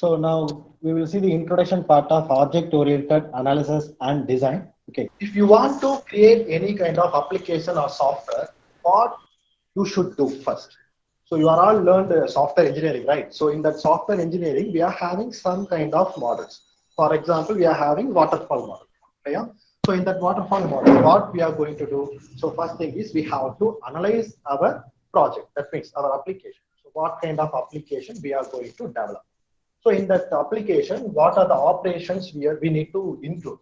So now we will see the introduction part of object-oriented analysis and design. Okay. If you want to create any kind of application or software, what you should do first? So you are all learned software engineering, right? So in that software engineering, we are having some kind of models. For example, we are having waterfall model. Yeah? So in that waterfall model, what we are going to do? So first thing is we have to analyze our project. That means our application. So what kind of application we are going to develop? So in that application, what are the operations we need to include?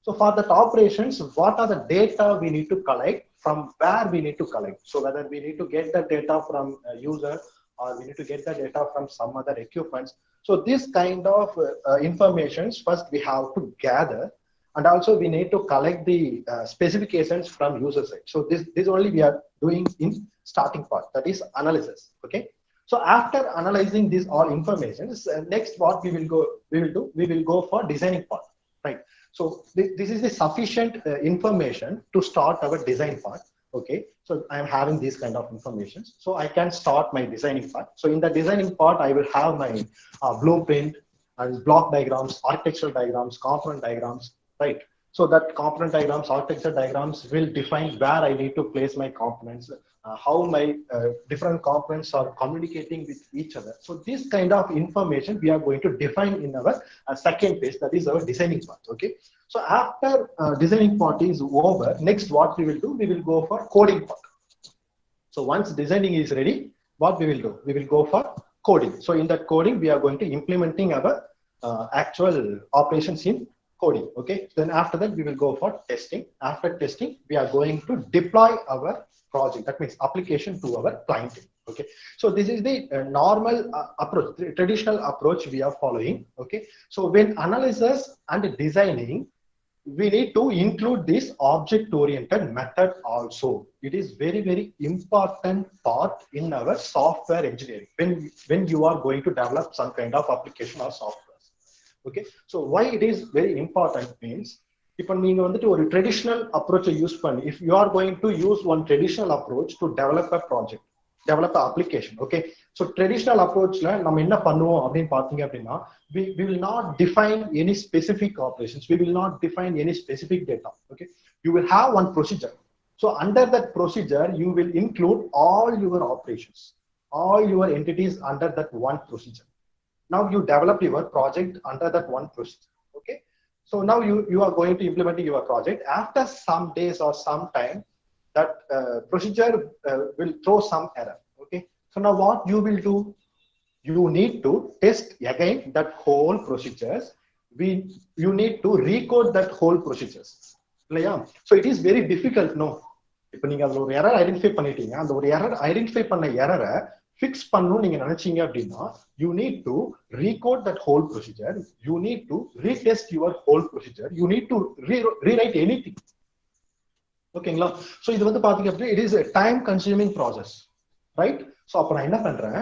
So for that operations, what are the data we need to collect, from where we need to collect? So whether we need to get the data from a user or we need to get the data from some other equipments. So this kind of informations first we have to gather, and also we need to collect the specifications from user side. So this only we are doing in starting part, that is analysis. Okay. So after analyzing these all informations, next what we will go for designing part, right? So this is the sufficient information to start our design part. Okay, so I'm having this kind of information, so I can start my designing part. So in the designing part, I will have my blueprint and block diagrams, architectural diagrams, component diagrams, right? So that component diagrams, architecture diagrams will define where I need to place my components, how my different components are communicating with each other. So this kind of information we are going to define in our second phase, that is our designing part. Okay. So after designing part is over, next what we will do, we will go for coding part. So once designing is ready, what we will do, we will go for coding. So in that coding, we are going to implementing our actual operations in coding. Okay. Then after that, we will go for testing. After testing, we are going to deploy our project. That means application to our client. Okay. So this is the normal approach, the traditional approach we are following. Okay. So when analysis and designing, we need to include this object oriented method also. It is very, very important part in our software engineering when you are going to develop some kind of application or software. Okay, so why it is very important means, இப்போ நீங்க வந்துட்டு ஒரு traditional அப்ரோச்சை use பண்ணி, if you are going to use one traditional approach to develop a project, develop an application. Okay, so traditional approachல நம்ம என்ன பண்ணுவோம் அப்படின்னு பாத்தீங்க அப்படின்னா, we will not define any specific operations, we will not define any specific data. Okay, you will have one procedure. So under that procedure, you will include all your operations, all your entities under that one procedure. Now you develop your project under that one procedure. Okay, so now you are going to implement your project. After some days or some time, that procedure will throw some error. Okay, so now what you will do, you need to test again that whole procedures. You need to recode that whole procedures. So it is very difficult. No, இப்போ நீங்க அதுல ஒரு error identify பண்ணிட்டீங்க, அந்த ஒரு error identify பண்ண எரரை fix பண்ணணும் நீங்க நினைச்சீங்க அப்படின்னா, you need to recode that whole procedure, you need to retest your whole procedure, you need to rewrite anything. ஓகேங்களா? ஸோ இது வந்து பாத்தீங்க அப்படின்னா it is a time consuming process, right? So அப்போ நான் என்ன பண்றேன்,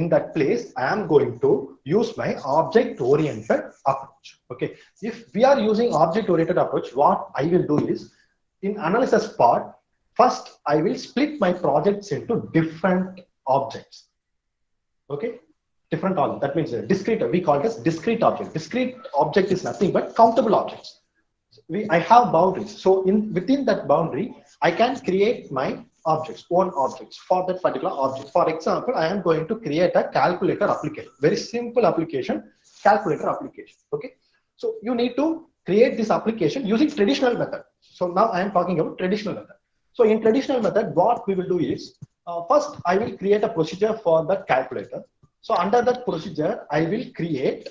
in that place I am going to use my object oriented approach. Okay, if we are using object oriented approach, what I will do is, in analysis part, first I will split my projects into different objects. Okay, different objects. That means discrete, we call it as discrete object. Discrete object is nothing but countable objects. I have boundaries. So within that boundary, I can create my objects, own objects for that particular object. For example, I am going to create a calculator application. Very simple application, calculator application. Okay, so you need to create this application using traditional method. So now I am talking about traditional method. So in traditional method, what we will do is, first I will create a procedure for that calculator. So under that procedure, I will create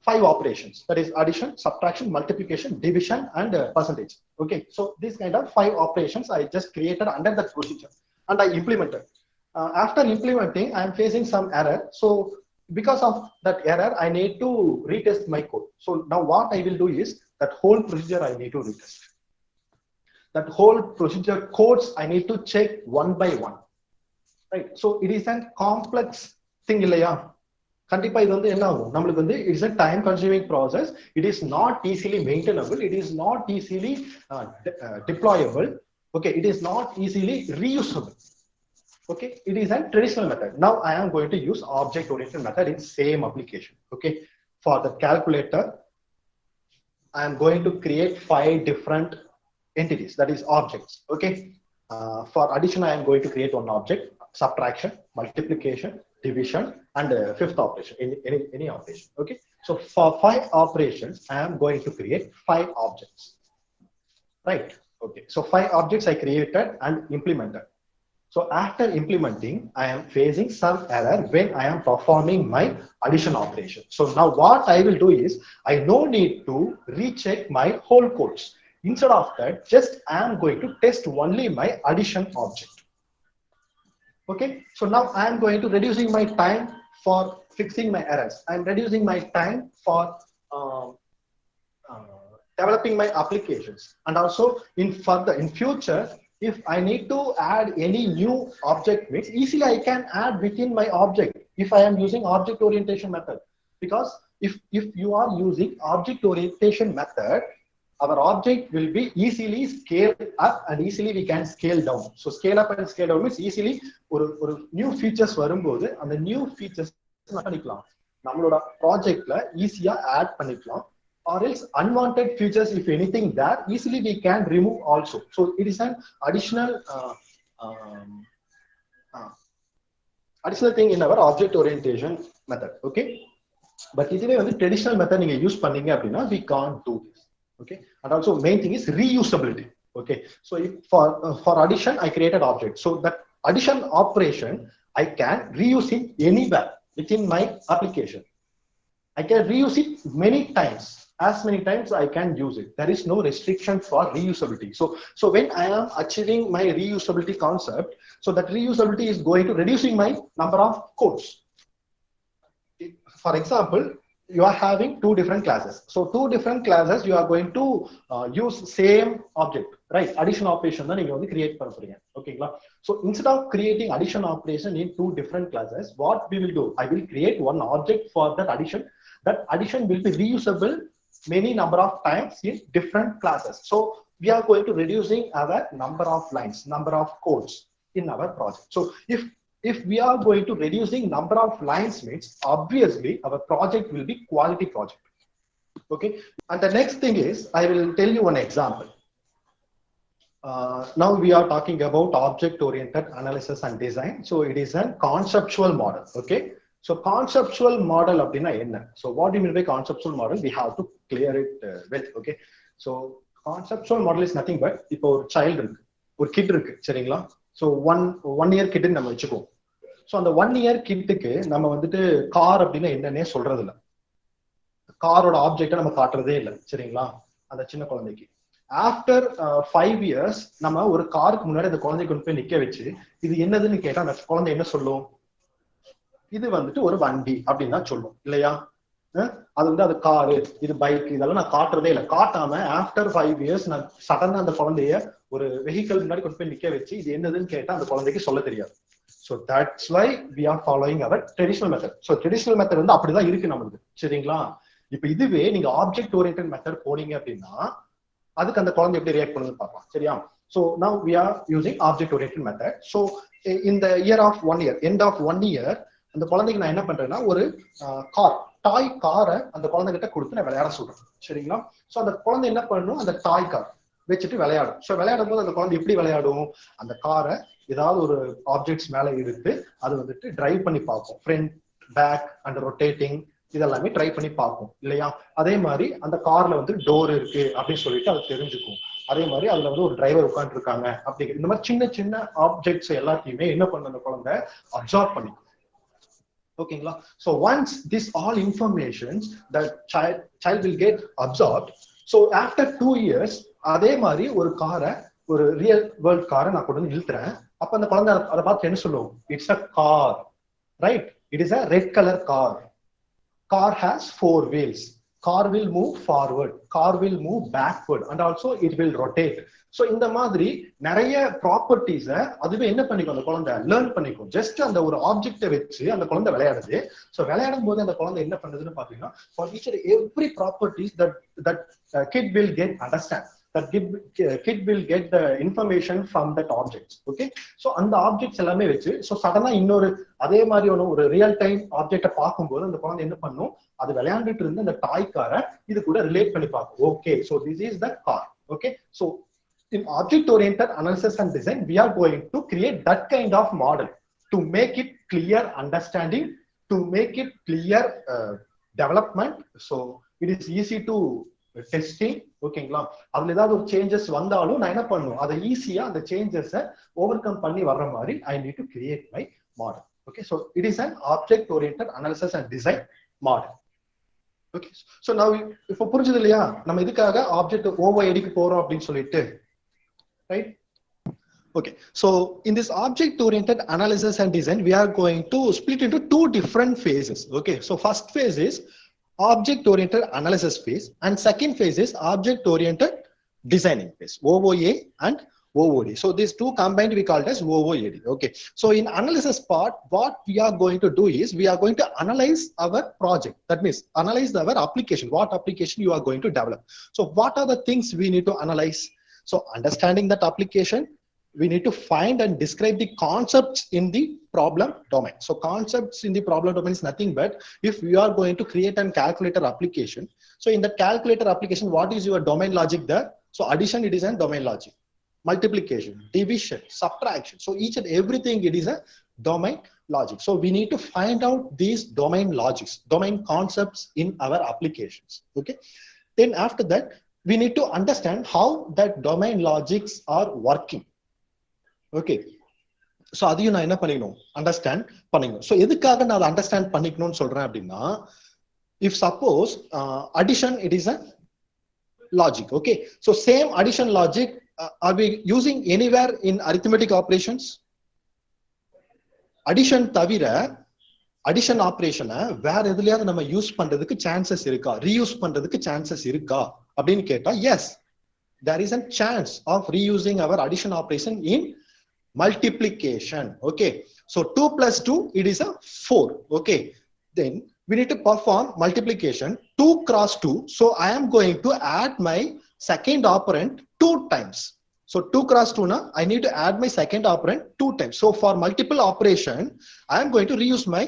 5 operations, that is addition, subtraction, multiplication, division, and percentage. Okay, so this kind of 5 operations I just created under that procedure and I implemented. After implementing, I am facing some error. So because of that error, I need to retest my code. So now what I will do is, that whole procedure I need to retest. That whole procedure codes I need to check one by one. Right? So it is a complex thing இல்லையா? கண்டிப்பா இது வந்து என்ன ஆகும், நம்மளுக்கு வந்து it's a time consuming process, it is not easily maintainable, it is not easily deployable. Okay, it is not easily reusable. Okay, it is a traditional method. Now I am going to use object-oriented method in same application. Okay, for the calculator, I am going to create 5 different entities, that is objects. Okay, for addition, I am going to create one object, subtraction, multiplication, division, and fifth operation, any operation. Okay, so for 5 operations, I am going to create 5 objects. Right. Okay, so 5 objects I created and implemented. So after implementing, I am facing some error when I am performing my addition operation. So now what I will do is, I no need to recheck my whole codes. Instead of that, just I am going to test only my addition object. Okay, so now I am going to reducing my time for fixing my errors. I am reducing my time for developing my applications, and also in future, if I need to add any new object mix, easily I can add within my object if I am using object orientation method. Because if you are using object orientation method, our object will be easily scaled up and easily we can scale down. So scale up and scale down means easily ஒரு new features வரும்போது அந்த new features பண்ணிக்கலாம், நம்மளோட ப்ராஜெக்ட்ல ஈஸியா add பண்ணிக்கலாம். Or else unwanted features, if anything there, easily we can remove also. So it is an additional thing in our object orientation method. Okay, but இதுவே வந்து traditional method நீங்க யூஸ் பண்ணீங்க அப்படின்னா we can't do this. Okay, and also main thing is reusability. Okay, so if for addition I created object, so that addition operation I can reuse it anywhere within my application. I can reuse it many times, as many times I can use it. There is no restriction for reusability. So when I am achieving my reusability concept, so that reusability is going to reducing my number of codes. For example, you are having 2 different classes. So 2 different classes you are going to use same object, right? Addition operation தான் நீங்க வந்து create பண்ண போறீங்க. ஓகேங்களா? So instead of creating addition operation in 2 different classes, what we will do? I will create one object for that addition. That addition will be reusable many number of times in different classes. So we are going to reducing our number of lines, number of codes in our project. So if we are going to reducing number of lines means obviously our project will be quality project. Okay, and the next thing is I will tell you one example. Now we are talking about object oriented analysis and design. So it is a conceptual model. Okay, so conceptual model அப்படினா என்ன? So what do you mean by conceptual model? We have to clear it well. Okay, so conceptual model is nothing but இப்போ ஒரு child இருக்கு, ஒரு kid இருக்கு, சரிங்களா? So one year kid நம்ம வெச்சுக்குவோம். So அந்த 1 year kidக்கு நம்ம வந்துட்டு கார் அப்படின்னா என்னன்னே சொல்றது இல்ல, காரோட ஆப்ஜெக்ட்டை நம்ம காட்டுறதே இல்லை, சரிங்களா? அந்த சின்ன குழந்தைக்கு ஆஃப்டர் 5 years நம்ம ஒரு காருக்கு முன்னாடி அந்த குழந்தைக்கு கொண்டு போய் நிக்க வச்சு இது என்னதுன்னு கேட்டா அந்த குழந்தை என்ன சொல்லும்? இது வந்துட்டு ஒரு வண்டி அப்படின்னு தான் சொல்லும், இல்லையா? அது வந்து அது காரு, இது பைக், இதெல்லாம் நான் காட்டுறதே இல்லை. காட்டாம ஆஃப்டர் 5 years நான் சடனா அந்த குழந்தைய ஒரு வெஹிக்கிள் முன்னாடி கொண்டு போய் நிக்க வச்சு இது என்னதுன்னு கேட்டா அந்த குழந்தைக்கு சொல்ல தெரியாது. So that's why we are following our traditional method. So traditional method வந்து அப்படிதான் இருக்கு நமக்கு, சரிங்களா? இப்ப இதுவே நீங்க ஆப்ஜெக்ட் ஓரியன்டட் மெத்தட் போனீங்க அப்படின்னா அதுக்கு அந்த குழந்தை எப்படி ரியாக்ட் பண்ணுன்னு பார்க்கலாம், சரியா? So now we are using object oriented method. So in the year of 1 year, end of 1 year, அந்த குழந்தைக்கு நான் என்ன பண்றேன்னா ஒரு டாய் காரை அந்த குழந்தைகிட்ட கொடுத்து நான் விளையாட சொல்றேன், சரிங்களா? ஸோ அந்த குழந்தை என்ன பண்ணணும், அந்த டாய் கார் வச்சுட்டு விளையாடும். ஸோ விளையாடும் போது அந்த குழந்தை எப்படி விளையாடும், அந்த காரை ஏதாவது ஒரு ஆப்ஜெக்ட்ஸ் மேல எடுத்து அது வந்துட்டு டிரைவ் பண்ணி பார்க்கும், ஃப்ரண்ட் பேக் அண்ட் ரொட்டேட்டிங் இதெல்லாமே ட்ரை பண்ணி பார்க்கும், இல்லையா? அதே மாதிரி அந்த கார்ல வந்து டோர் இருக்கு அப்படின்னு சொல்லிட்டு அது தெரிஞ்சுக்கும். அதே மாதிரி அதுல வந்து ஒரு டிரைவர் உட்காந்து இருக்காங்க அப்படிங்கிற இந்த மாதிரி சின்ன சின்ன ஆப்ஜெக்ட்ஸ் எல்லாத்தையுமே என்ன பண்ண அந்த குழந்தை அப்சார்ப் பண்ணிக்கும். ஓகேங்களா? So once this all information that child will get absorbed, so after 2 years அதே மாதிரி ஒரு காரை, ஒரு ரியல் வேர்ல்ட் காரை நான் கொண்டு வந்து இழுத்துறேன். அப்ப அந்த குழந்தை அதை பார்த்து என்ன சொல்லுவோம்? It's a car, right? It is a red colour car. Car has 4 wheels. Car will move forward, car will move backward and also it will rotate. So இந்த மாதிரி நிறைய ப்ராப்பர்ட்டிஸை அதுவே என்ன பண்ணிக்கும், அந்த குழந்தை லேர்ன் பண்ணிக்கும். ஜஸ்ட் அந்த ஒரு ஆப்ஜெக்டை வச்சு அந்த குழந்தை விளையாடுது. ஸோ விளையாடும் போது அந்த குழந்தை என்ன பண்ணுதுன்னு பாத்தீங்கன்னா, for each and every properties that kid will get understand. that kid will get the information from that objects. Okay, so அந்த objects எல்லாமே வச்சு so சடனா இன்னொரு அதே மாதிரியான ஒரு ரியல் டைம் ஆப்ஜெக்ட பார்க்கும்போது அந்த குழந்தை என்ன பண்ணும், அது விளையாண்டுட்டு இருந்த அந்த டாய் காரை இது கூட ரிலேட் பண்ணி பார்க்கும். Okay, so this is the car. Okay, so in object oriented analysis and design we are going to create that kind of model to make it clear understanding, to make it clear development, so it is easy to testing. ஓகேங்களா, அதுல ஏதாவது ஒரு changes வந்தாலும் நான் என்ன பண்ணும், அதை ஈஸியா அந்த சேஞ்சஸை ஓவர் கம் பண்ணி வர்ற மாதிரி I need to create my model. Okay, so it is an object oriented analysis and design model. Okay, so நான் இப்போ புரிஞ்சது இல்லையா நம்ம இதுக்காக ஆப்ஜெக்ட் ஓஓஏடிக்கு போறோம் அப்படின்னு சொல்லிட்டு, right? Okay, so in this object oriented analysis and design we are going to split into two different phases. Okay, so first phase is object oriented analysis phase and second phase is object oriented designing phase, OOA and OOD. So these two combined we call it as OOAD. Okay, so in analysis part what we are going to do is we are going to analyze our project, that means analyze our application, what application you are going to develop. So what are the things we need to analyze? So understanding that application, we need to find and describe the concepts in the problem domain. So concepts in the problem domain is nothing but if you are going to create a calculator application, so in the calculator application what is your domain logic there? So addition, it is a domain logic, multiplication, division, subtraction, so each and everything it is a domain logic. So we need to find out these domain logics, domain concepts in our applications. Okay, then after that we need to understand how that domain logics are working. Okay, so அதையும் நான் என்ன பண்ணிக்கணும், understand பண்ணிக்கணும். So எதுக்காக நான் அதை understand பண்ணிக்கணும்னு சொல்றேன் அப்படின்னா, if suppose addition it is a logic. Okay, so same addition logic are we using anywhere in arithmetic operations? Addition தவிர அடிஷன் ஆப்ரேஷனை வேற எதுலயாவது நம்ம யூஸ் பண்றதுக்கு சான்சஸ் இருக்கா, ரீயூஸ் பண்றதுக்கு சான்சஸ் இருக்கா அப்படின்னு கேட்டா, S, there is a chance of reusing our addition operation in multiplication. Okay, so 2 plus 2 it is a 4. Okay, then we need to perform multiplication 2 cross 2. So I am going to add my second operand 2 times. So 2 cross 2 na I need to add my second operand 2 times. So for multiple operation I am going to reuse my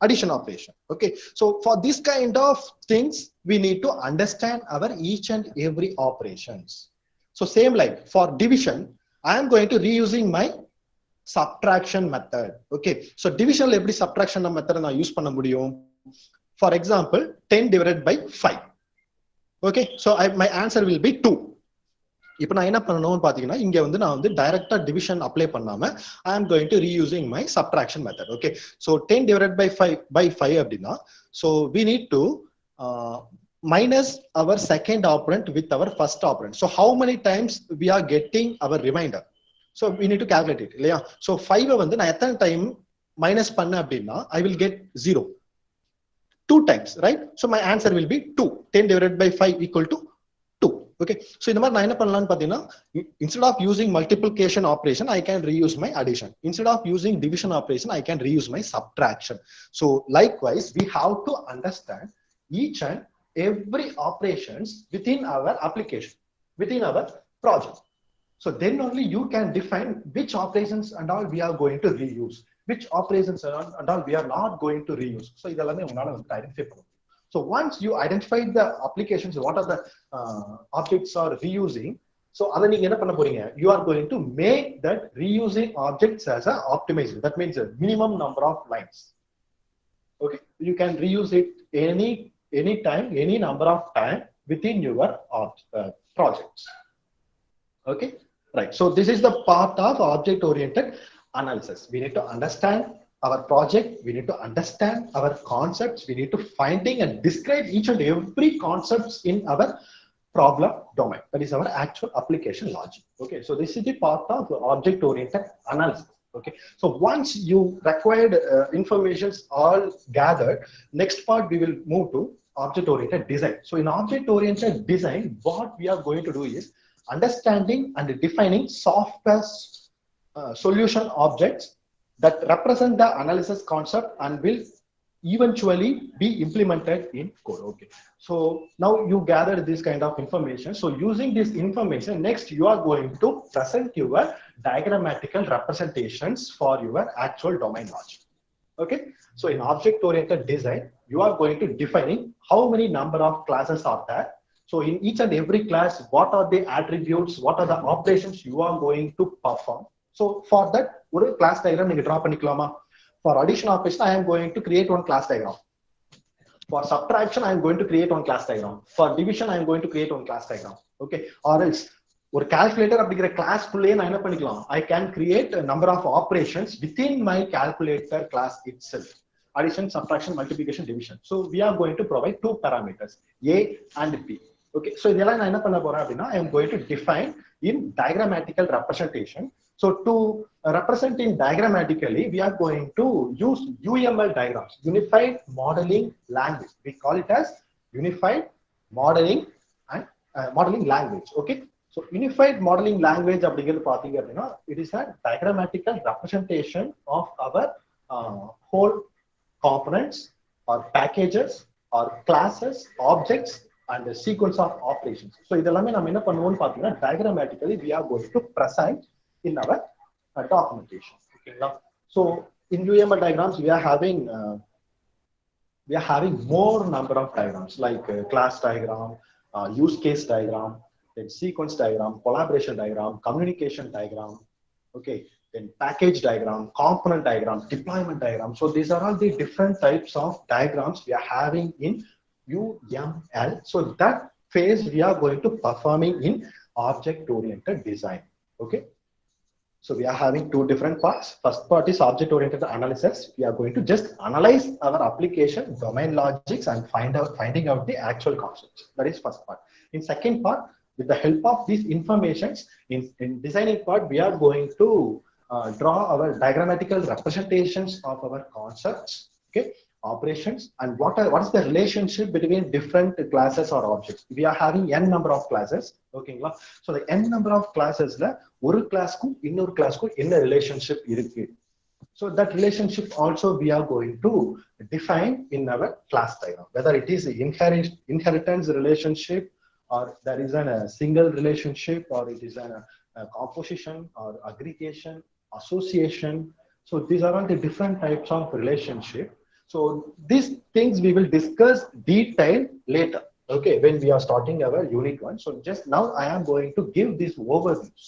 addition operation. Okay, so for this kind of things we need to understand our each and every operations. So same like for division I am going to reusing my subtraction method. Okay, so division la eppadi subtraction method na use panna mudiyum? For example 10 divided by 5. Okay, so my answer will be 2. இப்போ நான் என்ன பண்ணணும்னு பாத்தீங்கன்னா, இங்க வந்து நான் வந்து டைரக்டா டிவிஷன் அப்ளை பண்ணாம I am going to reusing my subtraction method. Okay, so 10 divided by 5 அப்படின்னா, so we need to minus our second operand with our first operand. So how many times we are getting our remainder? So we need to calculate it இல்லையா? So 5 வந்து நான் எத்தனை time minus பண்ண அப்படின்னா I will get 0. 2 times, right? So my answer will be 2. 10 divided by 5 equal to 2. Okay, so இந்த மாதிரி நான் என்ன பண்ணலாம்னு பார்த்தீங்கன்னா, instead of using multiplication operation I can reuse my addition, instead of using division operation I can reuse my subtraction. So likewise we have to understand each and every operations within our application, within our project. So then only you can define which operations and all we are going to reuse, which operations and all we are not going to reuse. So idellame unala வந்து identify பண்ணணும். So once you identify the applications, what are the objects are reusing, so அதை நீங்க என்ன பண்ண போறீங்க, you are going to make that reusing objects as a optimization. That means a minimum number of lines. Okay, you can reuse it any time, any number of time within your projects. Okay, right. So this is the part of object oriented analysis. We need to understand our project, we need to understand our concepts, we need to finding and describe each and every concepts in our problem domain, that is our actual application logic. Okay, so this is the part of object oriented analysis. Okay, so once you required informations all gathered, next part we will move to object oriented design. So in object oriented design what we are going to do is understanding and defining software solution objects that represent the analysis concept and will eventually be implemented in code. Okay. So now you gather this kind of information. So using this information, next you are going to present your diagrammatical representations for your actual domain logic. Okay. So in object-oriented design, you are going to defining how many number of classes are there. So in each and every class, what are the attributes, what are the operations you are going to perform. So for that, one class diagram you draw பண்ணிக்கலாமா? For addition operation, I am going to create one class diagram. For subtraction, I am going to create one class diagram. For division, I am going to create one class diagram. Okay. Or else, ஒரு calculator அப்படிங்கிற class குள்ளே நான் என்ன பண்ணிக்கலாம்? I can create a number of operations within my calculator class itself. Addition, subtraction, multiplication, division. So we are going to provide two parameters, A and B. Okay. So இதெல்லாம் நான் என்ன பண்ண போறேன் அப்படின்னா, I am going to define in diagrammatical representation. So to represent in diagrammatically, we are going to use UML diagrams, Unified Modeling Language. We call it as Unified Modeling and Modeling Language. Okay. So Unified Modeling Language, it is a diagrammatical representation of our whole components or packages or classes, objects, and the sequence of operations. So diagrammatically, we are going to present in our documentation. Okay. So in UML diagrams, we are having more number of diagrams like class diagram, use case diagram, then sequence diagram, collaboration diagram, communication diagram. Okay. Then package diagram, component diagram, deployment diagram. So these are all the different types of diagrams we are having in UML. So that phase we are going to performing in object-oriented design. Okay. So we are having two different parts. First part is object-oriented analysis. We are going to just analyze our application domain logics and finding out the actual concepts. That is first part. In second part, with the help of these informations, in designing part, we are going to draw our diagrammatical representations of our concepts, okay, operations, and what is the relationship between different classes or objects. We are having n number of classes. Okay. So the n number of classes ஒரு கிளாஸ்க்கும் இன்னொரு கிளாஸ்க்கும் என்ன relationship இருக்கு. So that relationship also we are going to define in our class diagram, whether it is inheritance relationship or there is a single relationship or it is a composition or aggregation, association. So these are all the different types of relationship. So these things we will discuss detail later. Okay, when we are starting our unit 1. So just now I am going to give these overviews,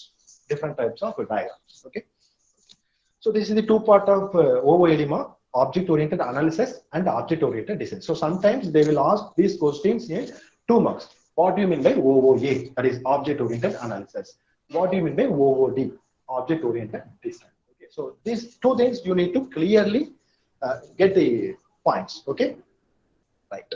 different types of diagrams. Okay. So this is the two part of OOLMA, object-oriented analysis and object-oriented design. So sometimes they will ask these questions in 2 marks. What do you mean by OOA? That is object-oriented analysis. What do you mean by OOD? Object-oriented design. Okay. So these two things you need to clearly get the points. Okay. Right.